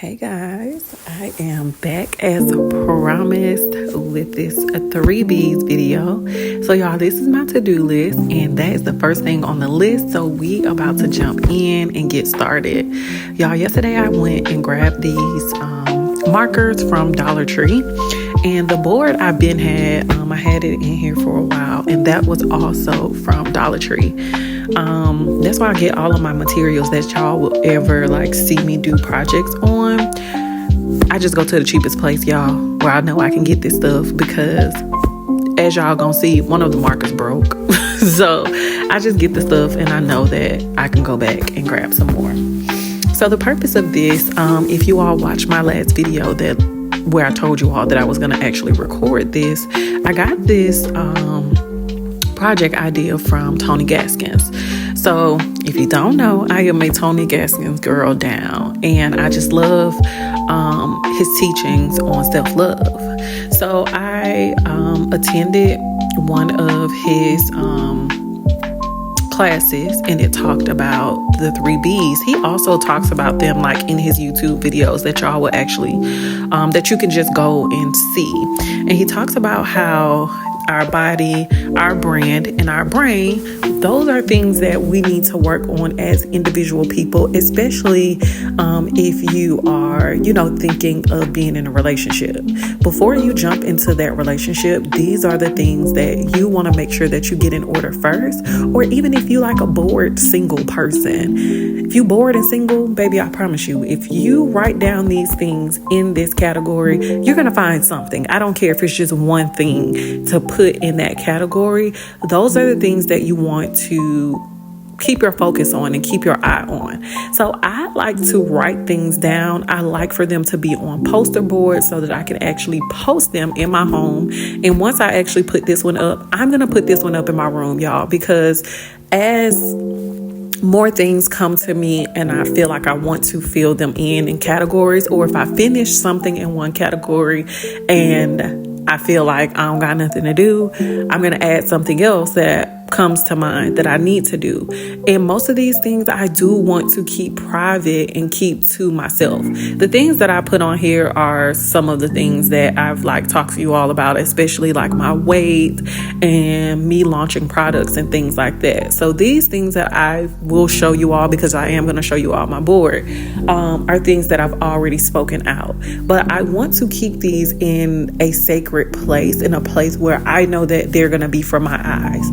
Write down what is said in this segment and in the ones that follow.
Hey guys, I am back as promised with this 3’B's video. So y'all, this is my to-do list and that is the first thing on the list. So we about to jump in and get started. Y'all, yesterday I went and grabbed these markers from Dollar Tree, and the board I had it in here for a while, and that was also from Dollar Tree. That's why I get all of my materials that y'all will ever see me do projects on. I just go to the cheapest place, y'all, where I know I can get this stuff, because as y'all gonna see, one of the markers broke. So I just get the stuff and I know that I can go back and grab some more. So the purpose of this, if you all watched my last video where I told you all that I was gonna actually record this, I got this project idea from Tony Gaskins. So if you don't know, I am a Tony Gaskins girl down, and I just love his teachings on self-love. So I attended one of his classes, and it talked about the 3’B's. He also talks about them in his YouTube videos that y'all will actually that you can just go and see. And he talks about how our body, our brand, and our brain, those are things that we need to work on as individual people, especially if you are, thinking of being in a relationship. Before you jump into that relationship, these are the things that you want to make sure that you get in order first. Or even if you a bored single person, if you bored and single, baby, I promise you, if you write down these things in this category, you're going to find something. I don't care if it's just one thing to put in that category. Those are the things that you want to keep your focus on and keep your eye on. So I like to write things down. I like for them to be on poster boards so that I can actually post them in my home. And once I actually put this one up, I'm going to put this one up in my room, y'all, because as more things come to me and I feel like I want to fill them in categories, or if I finish something in one category and I feel like I don't got nothing to do, I'm going to add something else that comes to mind that I need to do. And most of these things I do want to keep private and keep to myself. The things that I put on here are some of the things that I've talked to you all about, especially my weight and me launching products and things like that. So these things that I will show you all, because I am going to show you all my board, are things that I've already spoken out. But I want to keep these in a sacred place, in a place where I know that they're going to be for my eyes.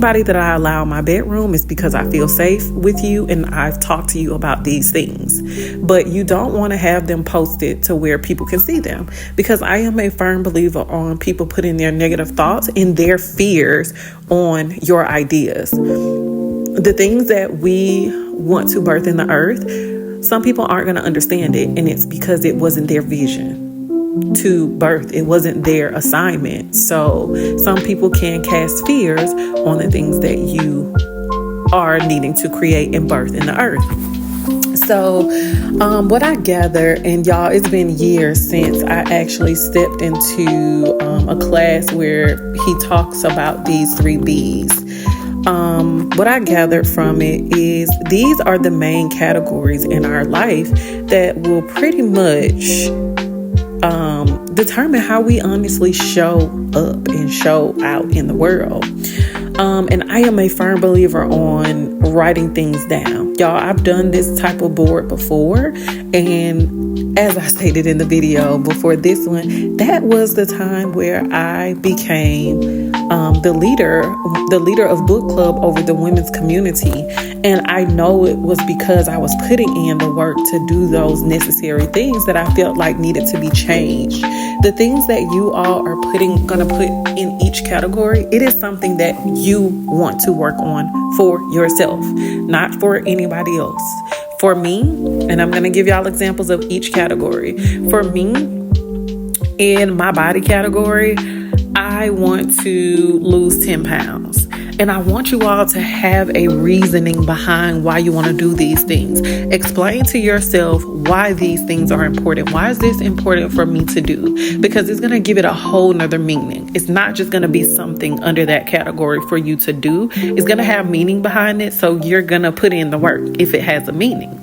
Anybody that I allow in my bedroom is because I feel safe with you and I've talked to you about these things. But you don't want to have them posted to where people can see them, because I am a firm believer on people putting their negative thoughts and their fears on your ideas. The things that we want to birth in the earth, some people aren't going to understand it, and it's because it wasn't their vision to birth. It wasn't their assignment. So some people can cast fears on the things that you are needing to create and birth in the earth. So what I gather, and y'all, it's been years since I actually stepped into a class where he talks about these 3’B's. What I gathered from it is these are the main categories in our life that will pretty much determine how we honestly show up and show out in the world. And I am a firm believer on writing things down. Y'all, I've done this type of board before, and as I stated in the video before this one, that was the time where I became the leader of book club over the women's community. And I know it was because I was putting in the work to do those necessary things that I felt like needed to be changed. The things that you all are gonna put in each category, it is something that you want to work on for yourself, not for anybody else. For me, and I'm gonna give y'all examples of each category. For me, in my body category, I want to lose 10 pounds. And I want you all to have a reasoning behind why you want to do these things. Explain to yourself why these things are important. Why is this important for me to do? Because it's going to give it a whole nother meaning. It's not just going to be something under that category for you to do. It's going to have meaning behind it. So you're going to put in the work if it has a meaning.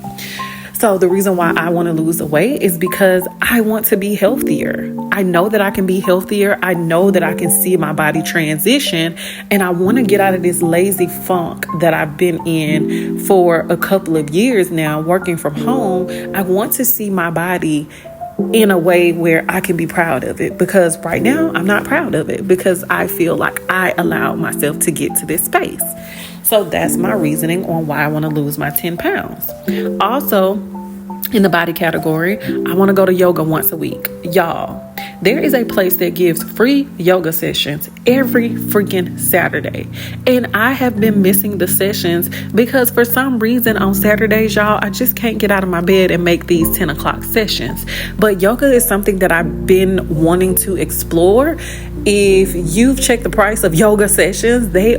So the reason why I want to lose the weight is because I want to be healthier. I know that I can be healthier. I know that I can see my body transition, and I want to get out of this lazy funk that I've been in for a couple of years now, working from home. I want to see my body in a way where I can be proud of it, because right now I'm not proud of it because I feel like I allowed myself to get to this space. So that's my reasoning on why I want to lose my 10 pounds. Also, in the body category, I want to go to yoga once a week. Y'all, there is a place that gives free yoga sessions every freaking Saturday. And I have been missing the sessions because for some reason on Saturdays, y'all, I just can't get out of my bed and make these 10 o'clock sessions. But yoga is something that I've been wanting to explore. If you've checked the price of yoga sessions, they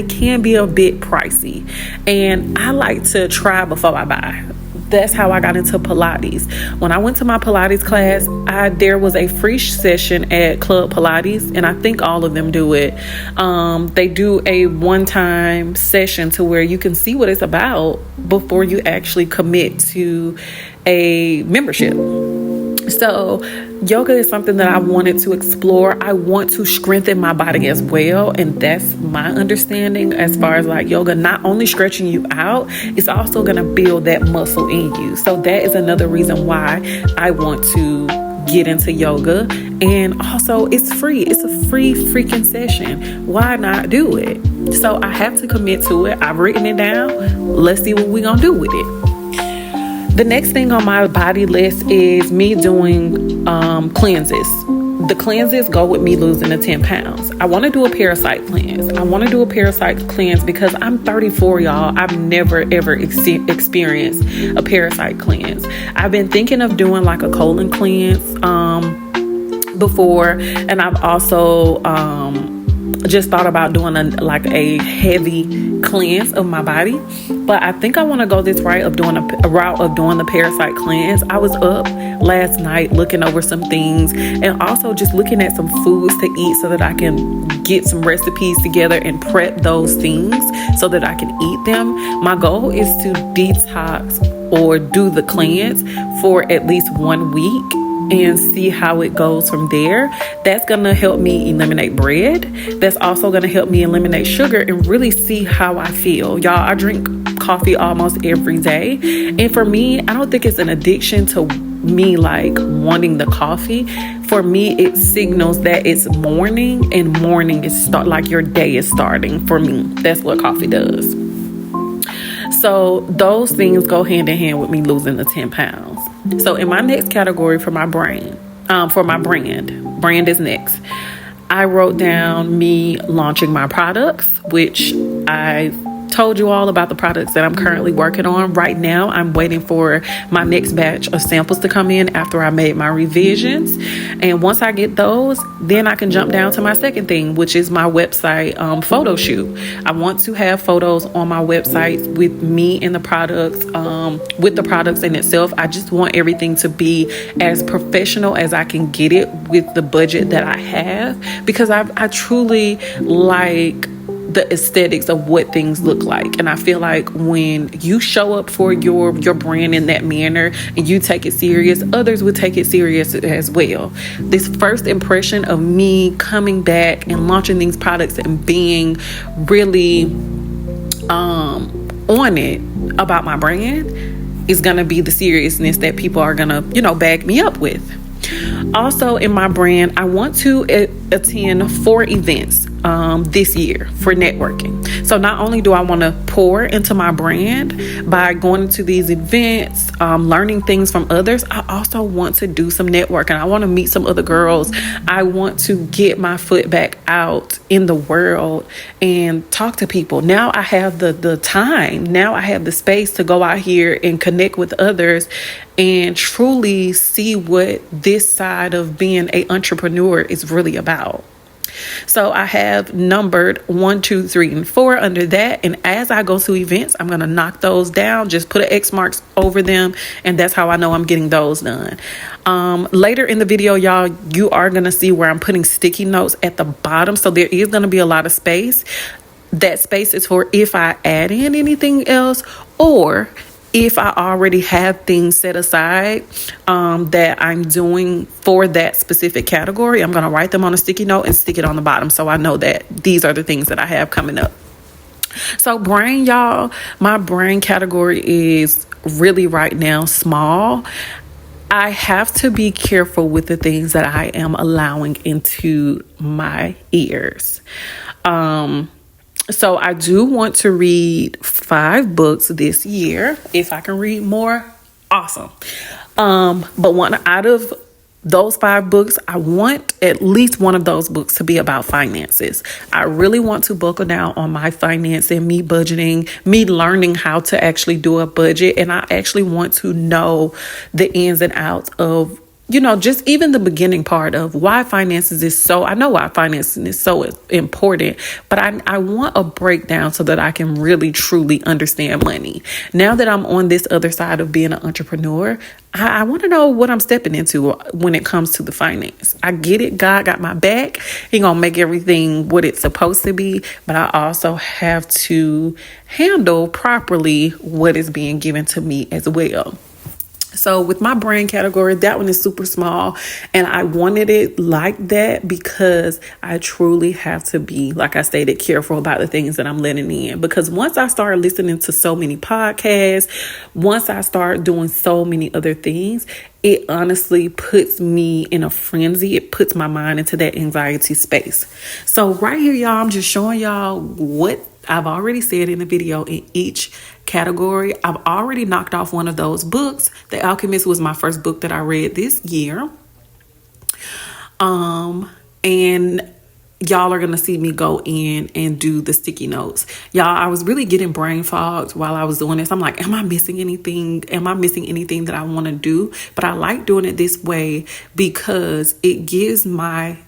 can be a bit pricey. And I like to try before I buy. That's how I got into Pilates. When I went to my Pilates class, there was a free session at Club Pilates, and I think all of them do it. They do a one-time session to where you can see what it's about before you actually commit to a membership. So yoga is something that I wanted to explore. I want to strengthen my body as well. And that's my understanding as far as like yoga, not only stretching you out, it's also going to build that muscle in you. So that is another reason why I want to get into yoga. And also it's free. It's a free freaking session. Why not do it? So I have to commit to it. I've written it down. Let's see what we're going to do with it. The next thing on my body list is me doing cleanses. The cleanses go with me losing the 10 pounds. I want to do a parasite cleanse. Because I'm 34, y'all. I've never, ever experienced a parasite cleanse. I've been thinking of doing like a colon cleanse before. And I've also just thought about doing a heavy cleanse of my body. But I think I want to go this route of doing the parasite cleanse. I was up last night looking over some things and also just looking at some foods to eat so that I can get some recipes together and prep those things so that I can eat them. My goal is to detox or do the cleanse for at least 1 week and see how it goes from there. That's going to help me eliminate bread. That's also going to help me eliminate sugar and really see how I feel. Y'all, I drink coffee almost every day. And for me, I don't think it's an addiction to me like wanting the coffee. For me, it signals that it's morning, and morning is like your day is starting. For me, that's what coffee does. So those things go hand in hand with me losing the 10 pounds. So in my next category for my brand is next. I wrote down me launching my products, which I told you all about the products that I'm currently working on. Right now, I'm waiting for my next batch of samples to come in after I made my revisions. And once I get those, then I can jump down to my second thing, which is my website photo shoot. I want to have photos on my website with me and the products, with the products in itself. I just want everything to be as professional as I can get it with the budget that I have, because I truly like the aesthetics of what things look like. And I feel like when you show up for your brand in that manner and you take it serious, others will take it serious as well. This first impression of me coming back and launching these products and being really on it about my brand is going to be the seriousness that people are going to, back me up with. Also in my brand, I want to attend 4 events this year for networking. So not only do I want to pour into my brand by going to these events, learning things from others, I also want to do some networking. I want to meet some other girls. I want to get my foot back out in the world and talk to people. Now I have the time. Now I have the space to go out here and connect with others and truly see what this side of being an entrepreneur is really about. So I have numbered 1, 2, 3, and 4 under that. And as I go to events, I'm going to knock those down, just put an X marks over them. And that's how I know I'm getting those done. Later in the video, y'all, you are going to see where I'm putting sticky notes at the bottom. So there is going to be a lot of space. That space is for if I add in anything else, or if I already have things set aside that I'm doing for that specific category, I'm going to write them on a sticky note and stick it on the bottom so I know that these are the things that I have coming up. So brain, y'all, my brain category is really right now small. I have to be careful with the things that I am allowing into my ears. So I do want to read 5 books this year. If I can read more, awesome. But one out of those 5 books, I want at least one of those books to be about finances. I really want to buckle down on my financing, me budgeting, me learning how to actually do a budget. And I actually want to know the ins and outs of, just even the beginning part of why finances is so, I know why financing is so important, but I want a breakdown so that I can really, truly understand money. Now that I'm on this other side of being an entrepreneur, I want to know what I'm stepping into when it comes to the finance. I get it. God got my back. He gonna make everything what it's supposed to be, but I also have to handle properly what is being given to me as well. So with my brain category, that one is super small, and I wanted it like that because I truly have to be, like I stated, careful about the things that I'm letting in. Because once I start listening to so many podcasts, once I start doing so many other things, it honestly puts me in a frenzy. It puts my mind into that anxiety space. So right here, y'all, I'm just showing y'all what I've already said in the video in each category. I've already knocked off one of those books. The Alchemist was my first book that I read this year. And y'all are going to see me go in and do the sticky notes. Y'all, I was really getting brain fogged while I was doing this. I'm like, am I missing anything? Am I missing anything that I want to do? But I like doing it this way because it gives my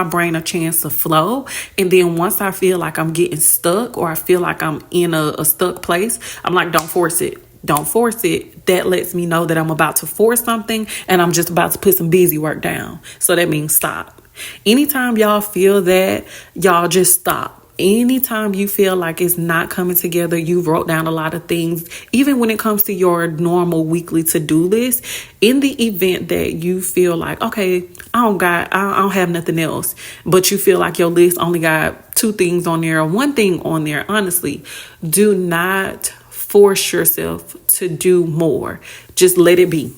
brain a chance to flow. And then once I feel like I'm getting stuck or I feel like I'm in a stuck place, I'm like, don't force it. Don't force it. That lets me know that I'm about to force something and I'm just about to put some busy work down. So that means stop. Anytime y'all feel that, y'all just stop. Anytime you feel like it's not coming together, you wrote down a lot of things, even when it comes to your normal weekly to-do list, in the event that you feel like, okay, I don't have nothing else, but you feel like your list only got 2 things on there or 1 thing on there, honestly, do not force yourself to do more. Just let it be.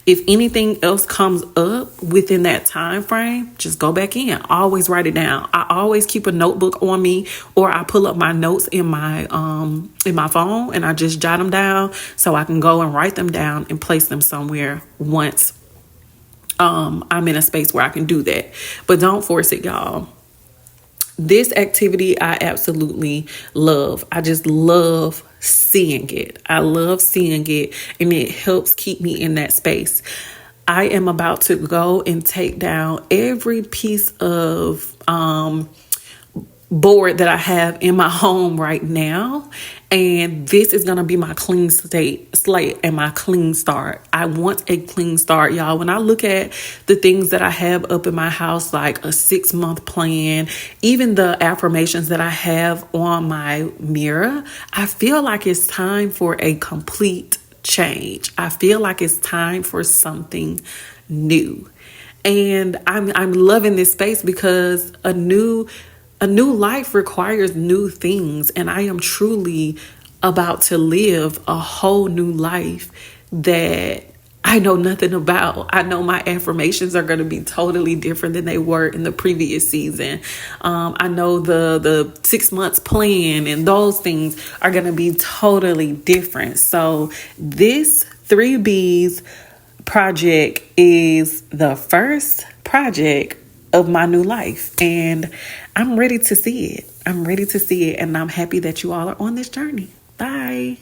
If anything else comes up within that time frame, just go back in. Always write it down. I always keep a notebook on me, or I pull up my notes in my phone and I just jot them down so I can go and write them down and place them somewhere once I'm in a space where I can do that. But don't force it, y'all. This activity I absolutely love. I just love seeing it. I love seeing it, and it helps keep me in that space. I am about to go and take down every piece of board that I have in my home right now, and this is gonna be my clean slate and my clean start. I want a clean start, y'all. When I look at the things that I have up in my house, like a 6-month plan, even the affirmations that I have on my mirror, I feel like it's time for a complete change. I feel like it's time for something new, and I'm loving this space because a new life requires new things, and I am truly about to live a whole new life that I know nothing about. I know my affirmations are going to be totally different than they were in the previous season. I know the 6 months plan and those things are going to be totally different. So this 3B's project is the first project of my new life, and I'm ready to see it. I'm ready to see it, and I'm happy that you all are on this journey. Bye.